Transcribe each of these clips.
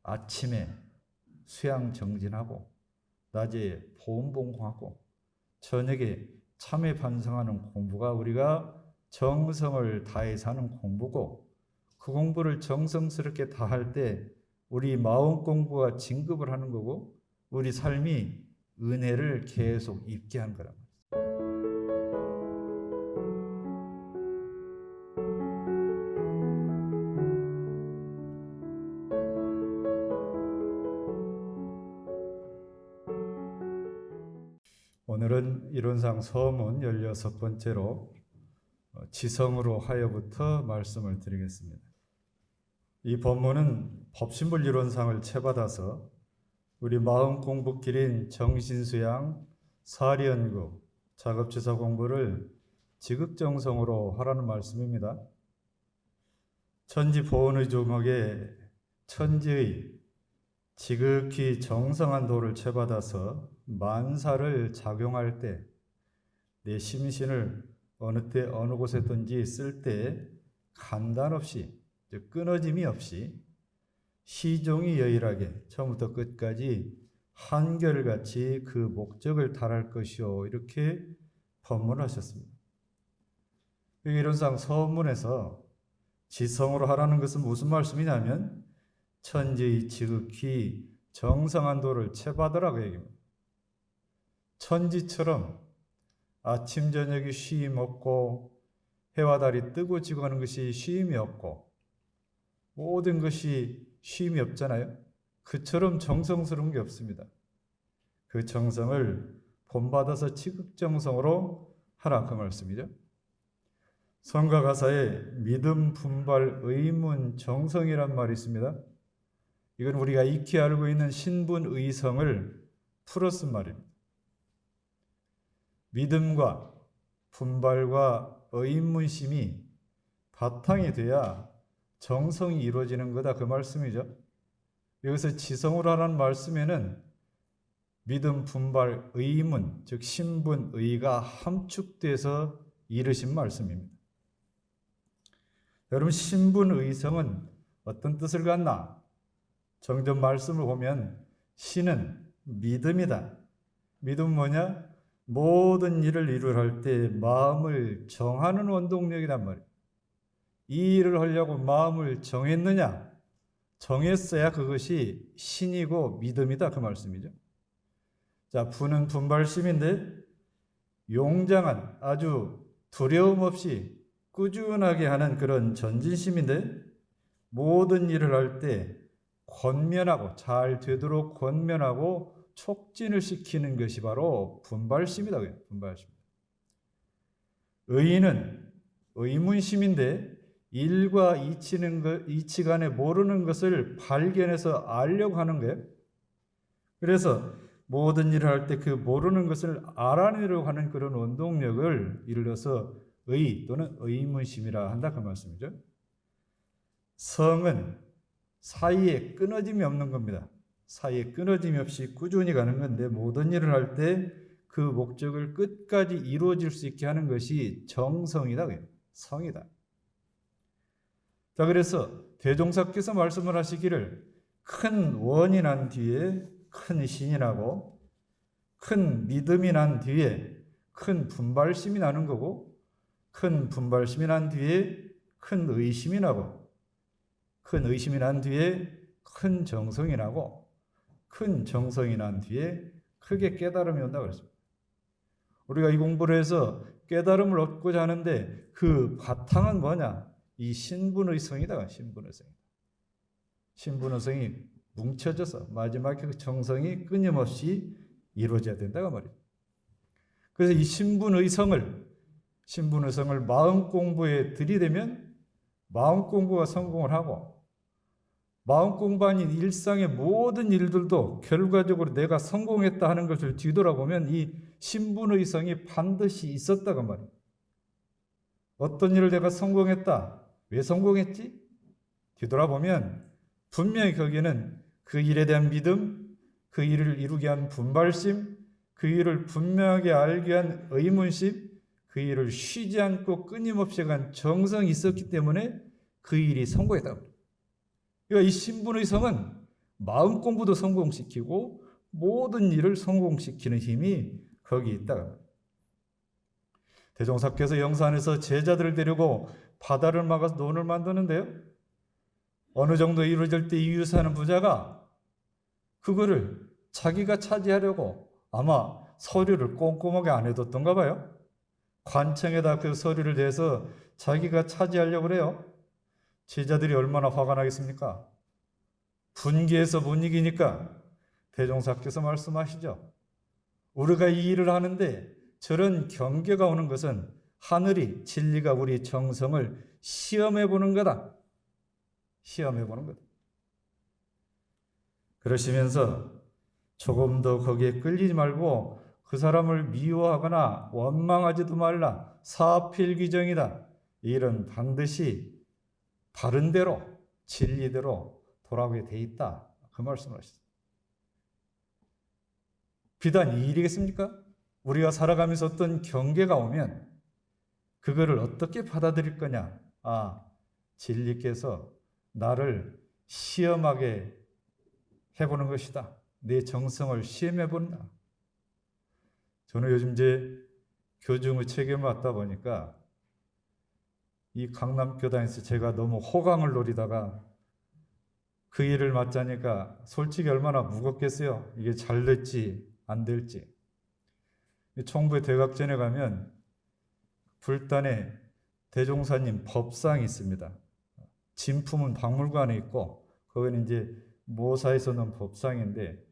아침에 수양 정진하고 낮에 보온봉공하고 저녁에 참회 반성하는 공부가 우리가 정성을 다해서 하는 공부고, 그 공부를 정성스럽게 다 할 때 우리 마음 공부가 진급을 하는 거고 우리 삶이 은혜를 계속 입게 한 거란 말이에요. 오늘은 이론상 서문 16번째로 지성으로 하여부터 말씀을 드리겠습니다. 이 본문은 법신불 이론상을 채받아서 우리 마음 공부길인 정신수양, 사리연구, 작업지사 공부를 지극정성으로 하라는 말씀입니다. 천지보온의 조목에 천지의 지극히 정성한 도를 채받아서 만사를 작용할 때 내 심신을 어느 때 어느 곳에든지 쓸 때 간단 없이, 끊어짐이 없이 시종이 여일하게 처음부터 끝까지 한결같이 그 목적을 달할 것이요, 이렇게 법문하셨습니다. 이론상 서문에서 지성으로 하라는 것은 무슨 말씀이냐면 천지의 지극히 정성한 도를 채받으라고 얘기합니다. 천지처럼 아침 저녁이 쉼 없고 해와 달이 뜨고 지고 하는 것이 쉼이 없고 모든 것이 쉼이 없잖아요. 그처럼 정성스러운 게 없습니다. 그 정성을 본받아서 지극정성으로 하라, 그 말씀이죠. 성가 가사에 믿음, 분발, 의문, 정성이란 말이 있습니다. 이건 우리가 익히 알고 있는 신분의성을 풀어 쓴 말입니다. 믿음과 분발과 의문심이 바탕이 돼야 정성이 이루어지는 거다, 그 말씀이죠. 여기서 지성으로 하라는 말씀에는 믿음, 분발, 의문, 즉 신분의가 함축돼서 이르신 말씀입니다. 여러분, 신분의성은 어떤 뜻을 갖나? 정전 말씀을 보면 신은 믿음이다. 믿음은 뭐냐? 모든 일을 이루할 때 마음을 정하는 원동력이란 말이에요. 이 일을 하려고 마음을 정했느냐? 정했어야 그것이 신이고 믿음이다, 그 말씀이죠. 자, 분은 분발심인데 용장한, 아주 두려움 없이 꾸준하게 하는 그런 전진심인데, 모든 일을 할 때 권면하고, 잘 되도록 권면하고 촉진을 시키는 것이 바로 분발심이다. 분발심. 의인은 의문심인데 일과 이치 간에 모르는 것을 발견해서 알려고 하는 거예요. 그래서 모든 일을 할 때 그 모르는 것을 알아내려고 하는 그런 원동력을 이르러서 의 또는 의문심이라 한다, 그 말씀이죠. 성은 사이에 끊어짐이 없는 겁니다. 사이에 끊어짐이 없이 꾸준히 가는 건데, 모든 일을 할 때 그 목적을 끝까지 이루어질 수 있게 하는 것이 정성이다, 성이다. 자, 그래서 대종사께서 말씀을 하시기를 큰 원이 난 뒤에 큰 신이 나고, 큰 믿음이 난 뒤에 큰 분발심이 나는 거고, 큰 분발심이 난 뒤에 큰 의심이 나고, 큰 의심이 난 뒤에 큰 정성이 나고, 큰 정성이 난 뒤에 크게 깨달음이 온다고 그랬습니다. 우리가 이 공부를 해서 깨달음을 얻고자 하는데 그 바탕은 뭐냐? 이 신분의성이다. 신분의성이 뭉쳐져서 마지막에 그 정성이 끊임없이 이루어져야 된다고 말이죠. 그래서 이 신분의성을 마음 공부에 들이대면 마음 공부가 성공을 하고, 마음 공부 아닌 일상의 모든 일들도 결과적으로 내가 성공했다 하는 것을 뒤돌아보면 이 신분의성이 반드시 있었다고 말이에요. 어떤 일을 내가 성공했다. 왜 성공했지? 뒤돌아보면 분명히 거기에는 그 일에 대한 믿음, 그 일을 이루게 한 분발심, 그 일을 분명하게 알게 한 의문심, 그 일을 쉬지 않고 끊임없이 간 정성이 있었기 때문에 그 일이 성공했다고. 그러니까 이 신분의성은 마음 공부도 성공시키고 모든 일을 성공시키는 힘이 거기 있다. 대종사께서 영산에서 제자들을 데리고 바다를 막아서 논을 만드는데요. 어느 정도 이루어질 때 이웃사는 부자가 그거를 자기가 차지하려고 아마 서류를 꼼꼼하게 안 해뒀던가 봐요. 관청에다 그 서류를 대서 자기가 차지하려고 그래요. 제자들이 얼마나 화가 나겠습니까? 분기해서 못 이기니까 대종사께서 말씀하시죠. 우리가 이 일을 하는데 저런 경계가 오는 것은 하늘이 진리가 우리 정성을 시험해 보는 거다. 시험해 보는 거다. 그러시면서 조금 더 거기에 끌리지 말고 그 사람을 미워하거나 원망하지도 말라. 사필귀정이다. 이 일은 반드시 바른 대로 진리대로 돌아오게 돼 있다. 그 말씀을 하셨습니다. 비단 이 일이겠습니까? 우리가 살아가면서 어떤 경계가 오면 그거를 어떻게 받아들일 거냐? 진리께서 나를 시험하게 해보는 것이다. 내 정성을 시험해본다. 저는 요즘 이제 교중의 책임을 맡다 보니까 이 강남교단에서 제가 너무 호강을 노리다가 그 일을 맡자니까 솔직히 얼마나 무겁겠어요. 이게 잘 될지 안 될지. 총부의 대각전에 가면 불단에 대종사님 법상이 있습니다. 진품은 박물관에 있고 거기는 이제 모사에서 넣은 법상인데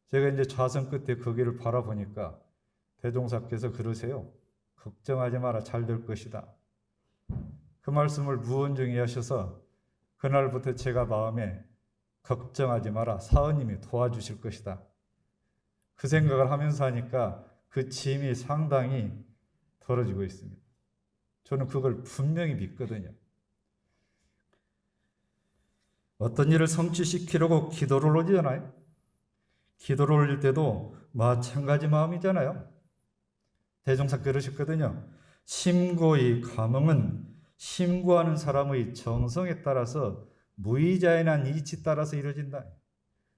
제가 이제 좌선 끝에 거기를 바라보니까 대종사께서 그러세요. 걱정하지 마라, 잘 될 것이다. 그 말씀을 무언중에 하셔서 그날부터 제가 마음에 걱정하지 마라, 사은님이 도와주실 것이다. 그 생각을 하면서 하니까 그 짐이 상당히 덜어지고 있습니다. 저는 그걸 분명히 믿거든요. 어떤 일을 성취시키려고 기도를 올리잖아요. 기도를 올릴 때도 마찬가지 마음이잖아요. 대종사 그러셨거든요. 심고의 감흥은 심고하는 사람의 정성에 따라서 무의자연한 이치 따라서 이루어진다.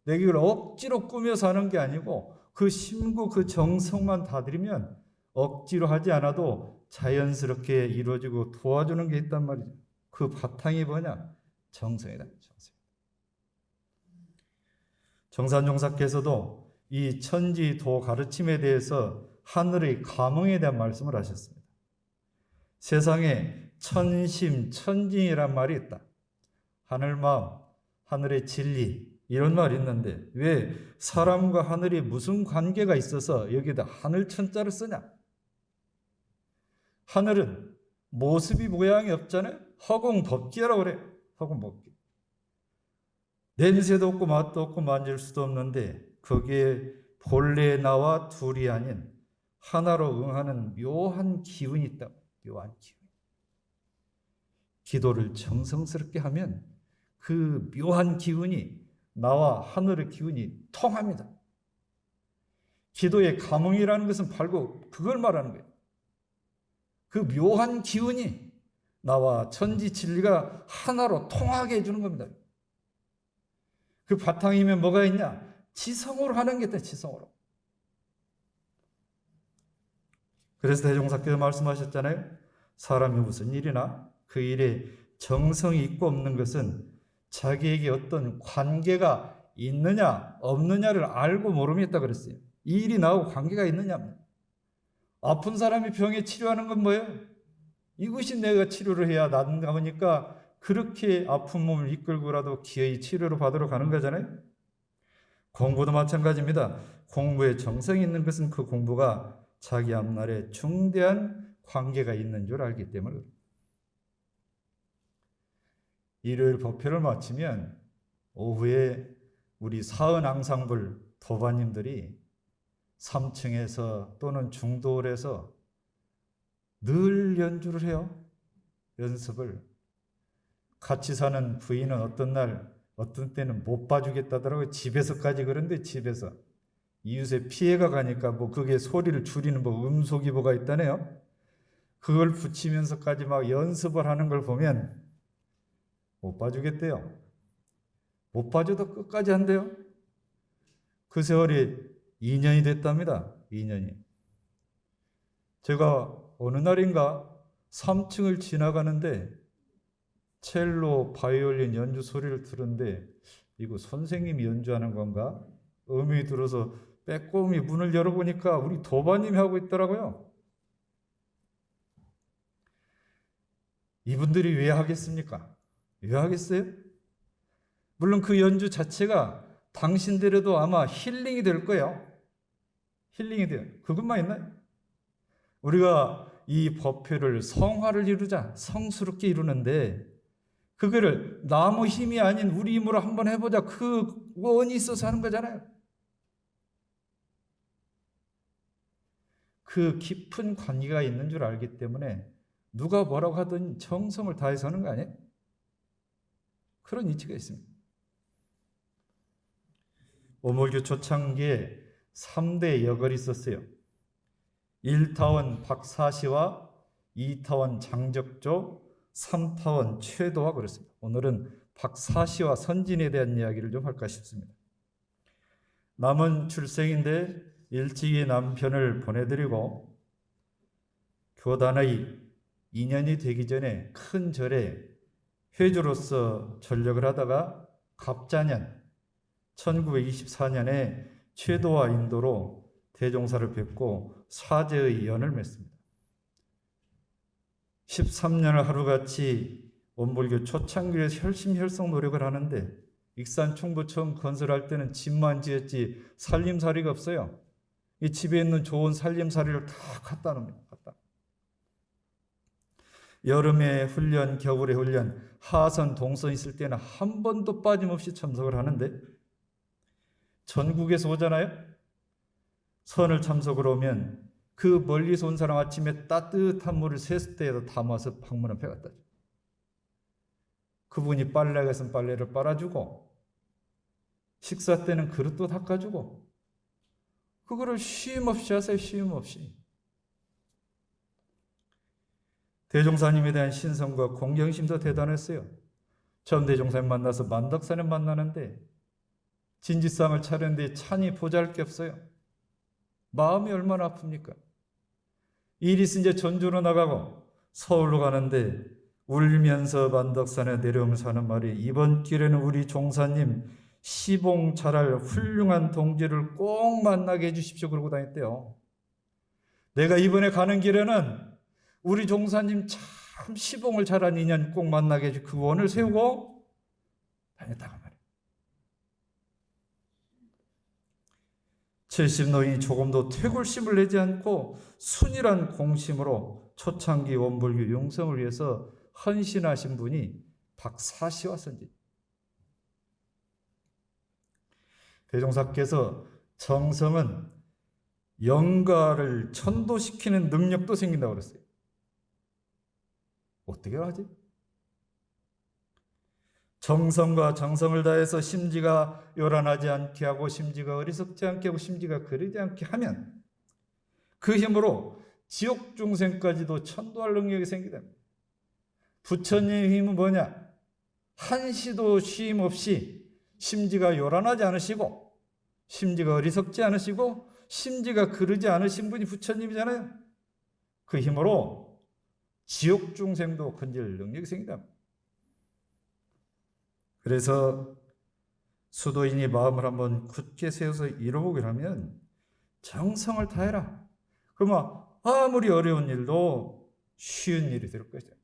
내가 이걸 억지로 꾸며서 하는 게 아니고 그 심고 그 정성만 다드리면 억지로 하지 않아도 자연스럽게 이루어지고 도와주는 게 있단 말이죠. 그 바탕이 뭐냐? 정성이다. 정산종사께서도 이 천지도 가르침에 대해서 하늘의 감흥에 대한 말씀을 하셨습니다. 세상에 천심, 천징이란 말이 있다. 하늘마음, 하늘의 진리 이런 말이 있는데 왜 사람과 하늘이 무슨 관계가 있어서 여기다 하늘천자를 쓰냐? 하늘은 모습이 모양이 없잖아요. 허공법기라고 그래요. 허공법기. 냄새도 없고 맛도 없고 만질 수도 없는데 거기에 본래 나와 둘이 아닌 하나로 응하는 묘한 기운이 있다. 묘한 기운. 기도를 정성스럽게 하면 그 묘한 기운이 나와 하늘의 기운이 통합니다. 기도의 감흥이라는 것은 바로 그걸 말하는 거예요. 그 묘한 기운이 나와 천지 진리가 하나로 통하게 해주는 겁니다. 그 바탕이면 뭐가 있냐? 지성으로 하는 게 있다. 지성으로. 그래서 대종사께서 말씀하셨잖아요. 사람이 무슨 일이나 그 일에 정성이 있고 없는 것은 자기에게 어떤 관계가 있느냐 없느냐를 알고 모름이 있다 그랬어요. 이 일이 나하고 관계가 있느냐. 아픈 사람이 병에 치료하는 건 뭐예요? 이것이 내가 치료를 해야 낫는가 보니까 그렇게 아픈 몸을 이끌고라도 기어이 치료를 받으러 가는 거잖아요. 공부도 마찬가지입니다. 공부에 정성이 있는 것은 그 공부가 자기 앞날에 중대한 관계가 있는 줄 알기 때문에 일요일 법회를 마치면 오후에 우리 사은 앙상블 도반님들이 3층에서 또는 중도홀에서 늘 연주를 해요. 연습을. 같이 사는 부인은 어떤 날 어떤 때는 못 봐주겠다더라고요. 집에서까지. 그런데 집에서 이웃에 피해가 가니까 뭐 그게 소리를 줄이는 뭐 음소기보가 있다네요. 그걸 붙이면서까지 막 연습을 하는 걸 보면 못 봐주겠대요. 못 빠져도 끝까지 한대요. 그 세월이 2년이 됐답니다. 2년이. 제가 어느 날인가 3층을 지나가는데 첼로, 바이올린 연주 소리를 들었는데 이거 선생님이 연주하는 건가? 음이 들어서 빼꼼히 문을 열어보니까 우리 도바님이 하고 있더라고요. 이분들이 왜 하겠습니까? 왜 하겠어요? 물론 그 연주 자체가 당신들에도 아마 힐링이 될 거예요. 힐링이 돼요. 그것만 있나요? 우리가 이 법회를 성화를 이루자, 성스럽게 이루는데 그거를 나무 힘이 아닌 우리 힘으로 한번 해보자. 그 원이 있어서 하는 거잖아요. 그 깊은 관계가 있는 줄 알기 때문에 누가 뭐라고 하든 정성을 다해서 하는 거 아니에요? 그런 이치가 있습니다. 오몰교 초창기에 3대 역을이 있었어요. 1타원 박사시와 2타원 장적조, 3타원 최도와 그렇습니다. 오늘은 박사시와 선진에 대한 이야기를 좀 할까 싶습니다. 남은 출생인데 일찍이 남편을 보내드리고 교단의 2년이 되기 전에 큰 절에 회주로서 전역을 하다가 갑자년 1924년에 최도와 인도로 대종사를 뵙고 사제의 연을 맺습니다. 13년을 하루같이 원불교 초창기에서 혈심혈성 노력을 하는데 익산 충북 처음 건설할 때는 집만 지었지 살림살이가 없어요. 이 집에 있는 좋은 살림살이를 다 갖다 놉니다. 여름에 훈련, 겨울에 훈련, 하선, 동선 있을 때는 한 번도 빠짐없이 참석을 하는데 전국에서 오잖아요. 선을 참석을 오면 그 멀리서 온 사람 아침에 따뜻한 물을 세숫대에다 담아서 방문 앞에 갖다 줘요. 그분이 빨래 갔으면 빨래를 빨아주고 식사 때는 그릇도 닦아주고 그거를 쉼없이 하세요. 쉼없이. 대종사님에 대한 신성과 공경심도 대단했어요. 처음 대종사님 만나서 만덕산에 만나는데 진지상을 차렸는데 찬이 보잘게 없어요. 마음이 얼마나 아픕니까? 일이 있으니 이제 전주로 나가고 서울로 가는데 울면서 만덕산에 내려오면서 하는 말이 이번 길에는 우리 종사님 시봉 잘할 훌륭한 동지를 꼭 만나게 해주십시오 그러고 다녔대요. 내가 이번에 가는 길에는 우리 종사님 참 시봉을 잘한 인연 꼭 만나게 해주 그 원을 세우고 다녔다고 말이에요. 70노인이 조금도 퇴골심을 내지 않고 순일한 공심으로 초창기 원불교 용성을 위해서 헌신하신 분이 박사시와 선진. 대종사께서 정성은 영가를 천도시키는 능력도 생긴다고 그랬어요. 어떻게 하지? 정성과 정성을 다해서 심지가 요란하지 않게 하고 심지가 어리석지 않게 하고 심지가 그르지 않게 하면 그 힘으로 지옥 중생까지도 천도할 능력이 생기다. 부처님의 힘은 뭐냐? 한시도 쉼 없이 심지가 요란하지 않으시고 심지가 어리석지 않으시고 심지가 그르지 않으신 분이 부처님이잖아요. 그 힘으로 지옥 중생도 건질 능력이 생기다. 그래서 수도인이 마음을 한번 굳게 세워서 이뤄보기를 하면 정성을 다해라. 그러면 아무리 어려운 일도 쉬운 일이 될 것이다.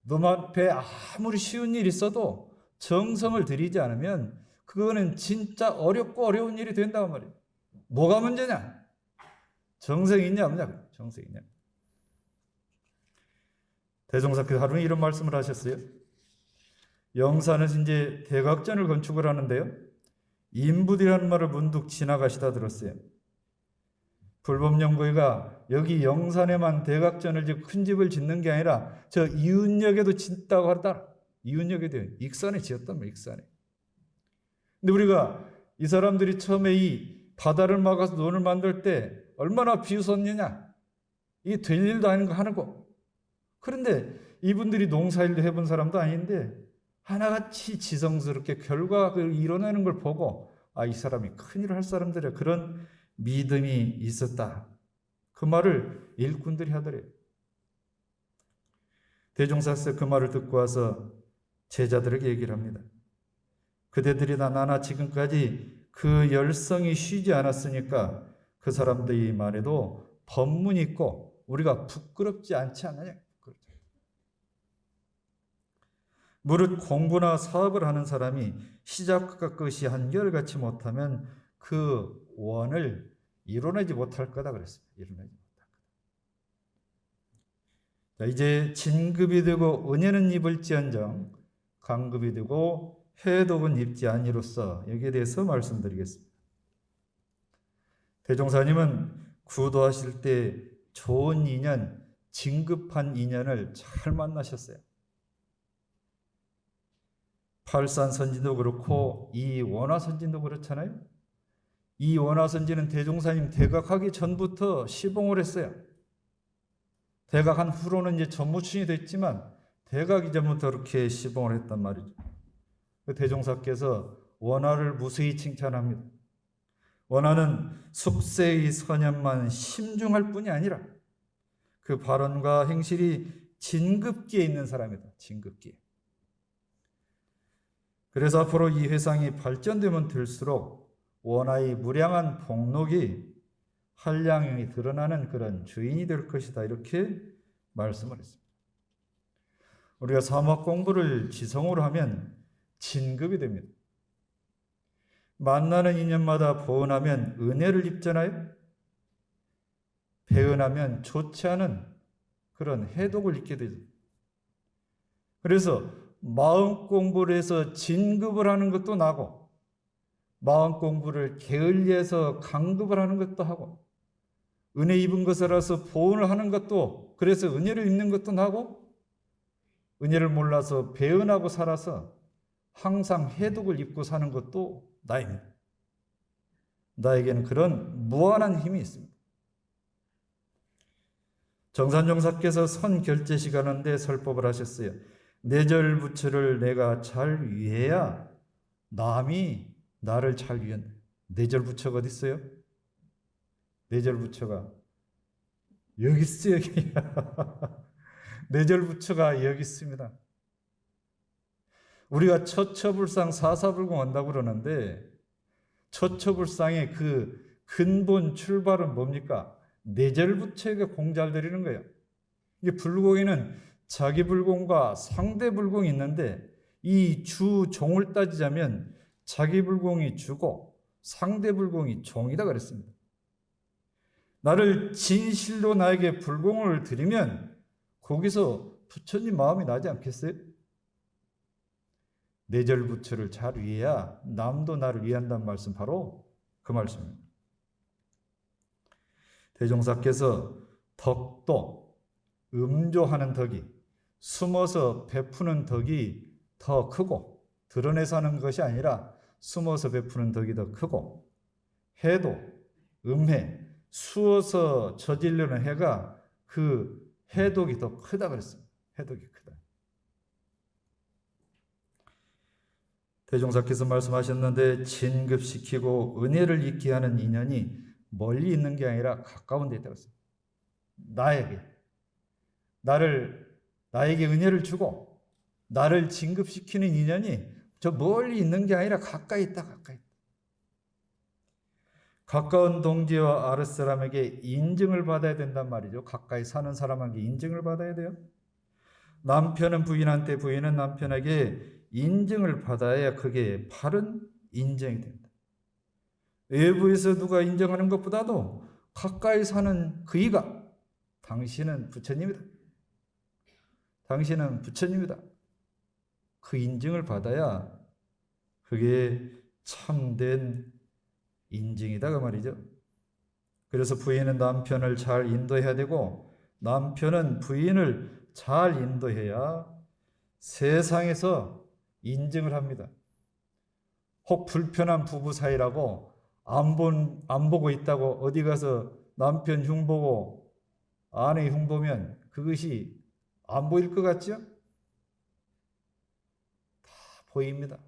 너 앞에 아무리 쉬운 일이 있어도 정성을 들이지 않으면 그거는 진짜 어렵고 어려운 일이 된다고 말이에요. 뭐가 문제냐? 정성이 있냐 없냐? 정성이 있냐? 대종사께서 하루는 이런 말씀을 하셨어요. 영산에서 이제 대각전을 건축을 하는데요. 인부디라는 말을 문득 지나가시다 들었어요. 불법연구회가 여기 영산에만 대각전을 짓고 큰 집을 짓는 게 아니라 저 이웃역에도 짓다고 하더라. 이웃역에도 익산에 지었단 말이에요. 익산에. 근데 우리가 이 사람들이 처음에 이 바다를 막아서 논을 만들 때 얼마나 비웃었느냐. 이게 될 일도 아닌 거 하는 거. 그런데 이분들이 농사일도 해본 사람도 아닌데 하나같이 지성스럽게 결과를 이뤄내는 걸 보고 이 사람이 큰일을 할 사람들의 그런 믿음이 있었다. 그 말을 일꾼들이 하더래요. 대종사께서 그 말을 듣고 와서 제자들에게 얘기를 합니다. 그대들이 다 나나 지금까지 그 열성이 쉬지 않았으니까 그 사람들이 말해도 법문이 있고 우리가 부끄럽지 않지 않느냐. 무릇 공부나 사업을 하는 사람이 시작과 끝이 한결같이 못하면 그 원을 이뤄내지 못할 거다 그랬습니다. 이뤄내지 못할 거다. 자, 이제 진급이 되고 은혜는 입을지언정 강급이 되고 해독은 입지 아니로써 여기에 대해서 말씀드리겠습니다. 대종사님은 구도하실 때 좋은 인연, 진급한 인연을 잘 만나셨어요. 팔산 선진도 그렇고 이 원화 선진도 그렇잖아요. 이 원화 선진은 대종사님 대각하기 전부터 시봉을 했어요. 대각한 후로는 이제 전무충이 됐지만 대각이 전부터 그렇게 시봉을 했단 말이죠. 대종사께서 원화를 무수히 칭찬합니다. 원화는 숙세의 선연만 심중할 뿐이 아니라 그 발언과 행실이 진급기에 있는 사람이다. 진급기에. 그래서 앞으로 이 회상이 발전되면 될수록 원화의 무량한 복록이 한량이 드러나는 그런 주인이 될 것이다. 이렇게 말씀을 했습니다. 우리가 사막 공부를 지성으로 하면 진급이 됩니다. 만나는 인연마다 보은하면 은혜를 입잖아요. 배은하면 좋지 않은 그런 해독을 입게 되죠. 그래서 마음 공부를 해서 진급을 하는 것도 나고 마음 공부를 게을리해서 강급을 하는 것도 하고 은혜 입은 것이라서 보은을 하는 것도 그래서 은혜를 입는 것도 나고 은혜를 몰라서 배은하고 살아서 항상 해독을 입고 사는 것도 나입니다. 나에게는 그런 무한한 힘이 있습니다. 정산종사께서 선 결제식 하는데 설법을 하셨어요. 내절 부처를 내가 잘 위해야 남이 나를 잘 위한다. 내절 부처가 어디 있어요? 내절 부처가 여기 있어요. 여기. 내절 부처가 여기 있습니다. 우리가 처처불상 사사불공 한다고 그러는데 처처불상의 그 근본 출발은 뭡니까? 내절 부처에게 공잘 드리는 거예요. 이게 불공에는 자기 불공과 상대 불공이 있는데 이 주 종을 따지자면 자기 불공이 주고 상대 불공이 종이다 그랬습니다. 나를 진실로 나에게 불공을 드리면 거기서 부처님 마음이 나지 않겠어요? 내절 부처를 잘 위해야 남도 나를 위한다는 말씀 바로 그 말씀입니다. 대종사께서 덕도 음조하는 덕이 숨어서 베푸는 덕이 더 크고 드러내서 하는 것이 아니라 숨어서 베푸는 덕이 더 크고 해도 음해 수어서 저지르는 해가 그 해독이 더 크다 그랬습니다. 해독이 크다. 대종사께서 말씀하셨는데 진급시키고 은혜를 잊게 하는 인연이 멀리 있는 게 아니라 가까운 데 있다고 했습니다. 나에게 은혜를 주고 나를 진급시키는 인연이 저 멀리 있는 게 아니라 가까이 있다. 가까이 있다. 가까운 동지와 아랫사람에게 인증을 받아야 된단 말이죠. 가까이 사는 사람에게 인증을 받아야 돼요. 남편은 부인한테, 부인은 남편에게 인증을 받아야 그게 바른 인정이 된다. 외부에서 누가 인정하는 것보다도 가까이 사는 그이가 당신은 부처님이다. 당신은 부처님이다. 그 인증을 받아야 그게 참된 인증이다 그 말이죠. 그래서 부인은 남편을 잘 인도해야 되고 남편은 부인을 잘 인도해야 세상에서 인증을 합니다. 혹 불편한 부부 사이라고 안 보고 있다고 어디 가서 남편 흉보고 아내 흉보면 그것이 안 보일 것 같죠? 보입니다.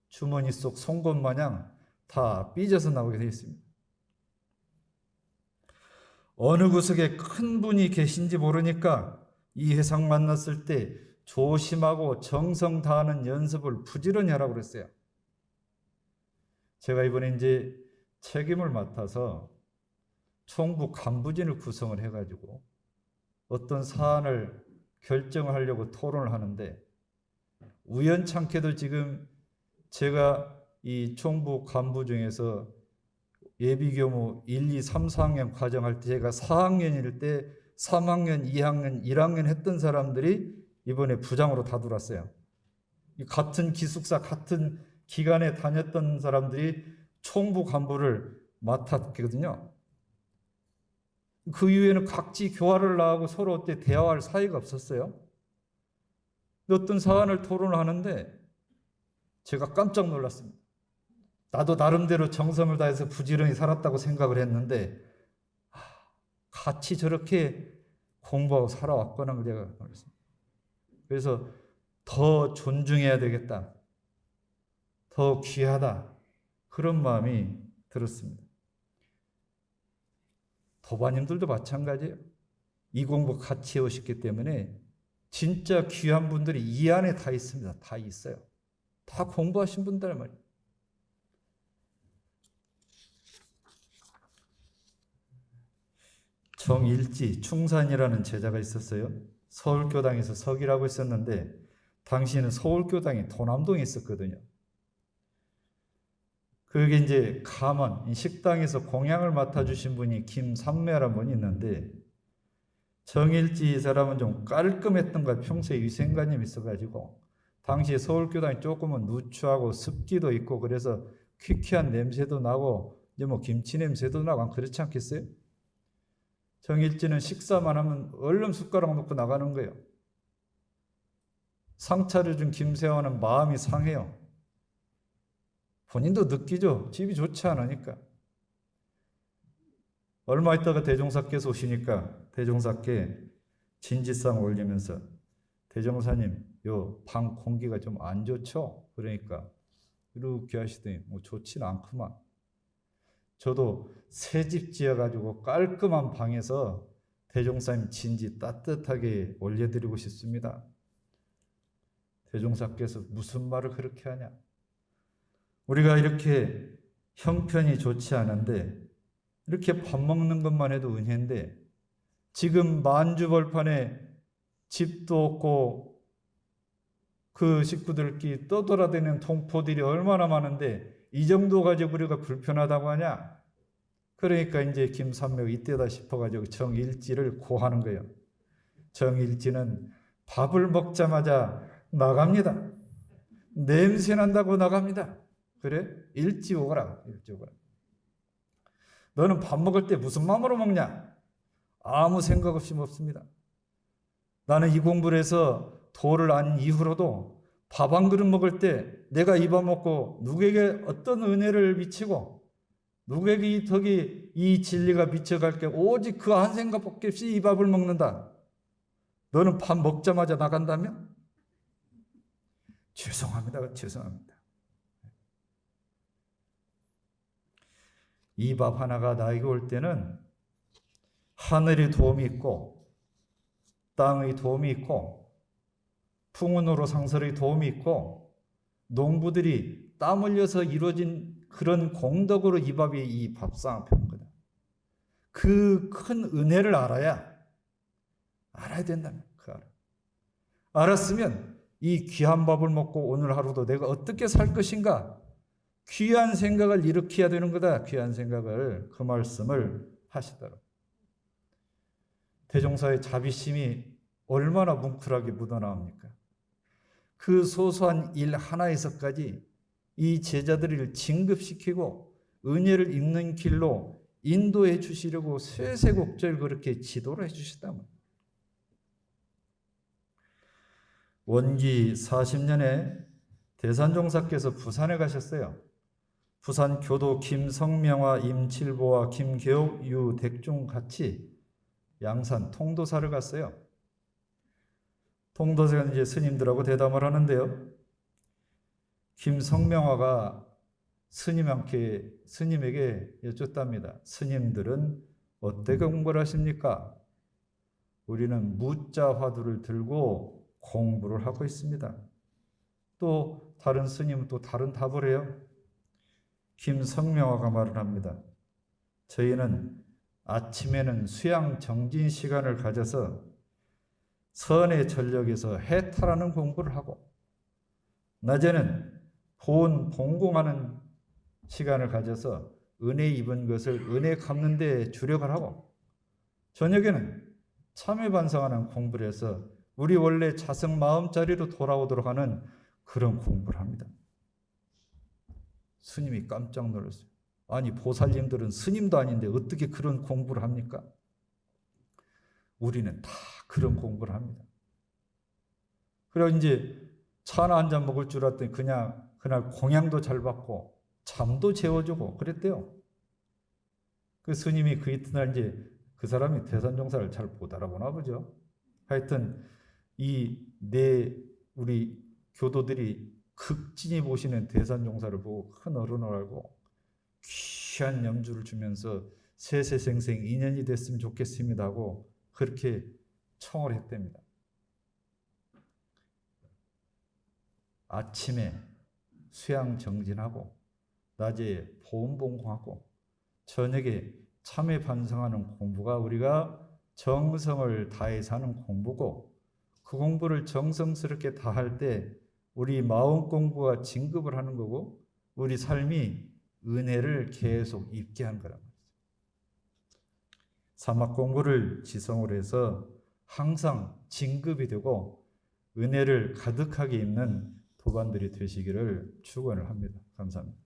주머니 속 송곳 마냥 다 삐져서 나오게 되어 있습니다. 어느 구석에 큰 분이 계신지 모르니까 이 회상 만났을 때 조심하고 정성 다하는 연습을 부지런히 하라고 그랬어요. 제가 이번에 이제 책임을 맡아서 총부 간부진을 구성을 해가지고 어떤 사안을 결정을 하려고 토론을 하는데, 우연찮게도 지금 제가 이 총부 간부 중에서 예비교무 1, 2, 3, 4학년 과정할 때 제가 4학년일 때 3학년, 2학년, 1학년 했던 사람들이 이번에 부장으로 다 들어왔어요. 같은 기숙사, 같은 기간에 다녔던 사람들이 총부 간부를 맡았거든요. 그 이후에는 각지 교화를 나가고 서로 어때 대화할 사이가 없었어요. 어떤 사안을 토론하는데 제가 깜짝 놀랐습니다. 나도 나름대로 정성을 다해서 부지런히 살았다고 생각을 했는데 같이 저렇게 공부하고 살아왔구나 제가 놀랐습니다. 그래서 더 존중해야 되겠다, 더 귀하다, 그런 마음이 들었습니다. 도바님들도 마찬가지예요. 이 공부 같이 해오셨기 때문에 진짜 귀한 분들이 이 안에 다 있습니다. 다 있어요. 다 공부하신 분들 말이에요. 정일지 충산이라는 제자가 있었어요. 서울교당에서 석이라고 있었는데 당시에는 서울교당이 도남동에 있었거든요. 그게 이제 가만 식당에서 공양을 맡아주신 분이 김삼매라는 분이 있는데, 정일지 이 사람은 좀 깔끔했던 거야. 평소에 위생관념이 있어가지고 당시에 서울교당이 조금은 누추하고 습기도 있고 그래서 퀴퀴한 냄새도 나고 이제 뭐 김치 냄새도 나고 그렇지 않겠어요? 정일지는 식사만 하면 얼른 숟가락 놓고 나가는 거예요. 상 차려준 김세환은 마음이 상해요. 본인도 느끼죠. 집이 좋지 않으니까. 얼마 있다가 대종사께서 오시니까 대종사께 진지상 올리면서, 대종사님 요 방 공기가 좀 안 좋죠? 그러니까 이렇게 하시더니 뭐 좋지는 않구만. 저도 새 집 지어가지고 깔끔한 방에서 대종사님 진지 따뜻하게 올려드리고 싶습니다. 대종사께서 무슨 말을 그렇게 하냐? 우리가 이렇게 형편이 좋지 않은데 이렇게 밥 먹는 것만 해도 은혜인데 지금 만주벌판에 집도 없고 그 식구들끼리 떠돌아다니는 동포들이 얼마나 많은데 이 정도 가지고 우리가 불편하다고 하냐? 그러니까 이제 김삼매가 이때다 싶어가지고 정일지를 고하는 거예요. 정일지는 밥을 먹자마자 나갑니다. 냄새 난다고 나갑니다. 그래? 일찍 오거라. 일찍 오거라. 너는 밥 먹을 때 무슨 마음으로 먹냐? 아무 생각 없이 먹습니다. 나는 이 공부를 해서 도를 안 이후로도 밥 한 그릇 먹을 때 내가 이 밥 먹고 누구에게 어떤 은혜를 미치고 누구에게 이 덕이 이 진리가 미쳐갈 게 오직 그 한 생각밖에 없이 이 밥을 먹는다. 너는 밥 먹자마자 나간다면? 죄송합니다. 죄송합니다. 이 밥 하나가 나에게 올 때는 하늘의 도움이 있고 땅의 도움이 있고 풍운으로 상설의 도움이 있고 농부들이 땀 흘려서 이루어진 그런 공덕으로 이 밥이 이 밥상을 펴는 거다. 그 큰 은혜를 알아야 된다는 그 알았으면 이 귀한 밥을 먹고 오늘 하루도 내가 어떻게 살 것인가, 귀한 생각을 일으켜야 되는 거다. 귀한 생각을, 그 말씀을 하시더라고요. 대종사의 자비심이 얼마나 뭉클하게 묻어나옵니까? 그 소소한 일 하나에서까지 이 제자들을 진급시키고 은혜를 입는 길로 인도해 주시려고 쇠세곡절 그렇게 지도를 해 주시다면, 원기 40년에 대산종사께서 부산에 가셨어요. 부산 교도 김성명과 임칠보와 김계옥, 유택중 같이 양산 통도사를 갔어요. 통도사가 이제 스님들하고 대담을 하는데요. 김성명화가 스님에게 여쭙답니다. 스님들은 어떻게 공부를 하십니까? 우리는 무자 화두를 들고 공부를 하고 있습니다. 또 다른 스님은 또 다른 답을 해요. 김성명화가 말을 합니다. 저희는 아침에는 수양 정진 시간을 가져서 선의 전력에서 해탈하는 공부를 하고, 낮에는 보온 봉공하는 시간을 가져서 은혜 입은 것을 은혜 갚는 데 주력을 하고, 저녁에는 참회 반성하는 공부를 해서 우리 원래 자성 마음자리로 돌아오도록 하는 그런 공부를 합니다. 스님이 깜짝 놀랐어요. 아니, 보살님들은 스님도 아닌데 어떻게 그런 공부를 합니까? 우리는 다 그런 공부를 합니다. 그래서 이제 차나 한 잔 먹을 줄 알았더니 그냥 그날 공양도 잘 받고 잠도 재워주고 그랬대요. 그 스님이 그 이튿날 이제 그 사람이 대산종사를 잘 못 알아보나 보죠. 하여튼 우리 교도들이 극진히 보시는 대산종사를 보고 큰 어른을 알고 귀한 염주를 주면서 세세생생 인연이 됐으면 좋겠습니다 하고 그렇게 청을 했답니다. 아침에 수양 정진하고 낮에 보온봉공하고 저녁에 참회 반성하는 공부가 우리가 정성을 다해서 하는 공부고, 그 공부를 정성스럽게 다 할 때 우리 마음 공부가 진급을 하는 거고 우리 삶이 은혜를 계속 입게 한 거란 말이죠. 사막 공부를 지성으로 해서 항상 진급이 되고 은혜를 가득하게 입는 도반들이 되시기를 축원을 합니다. 감사합니다.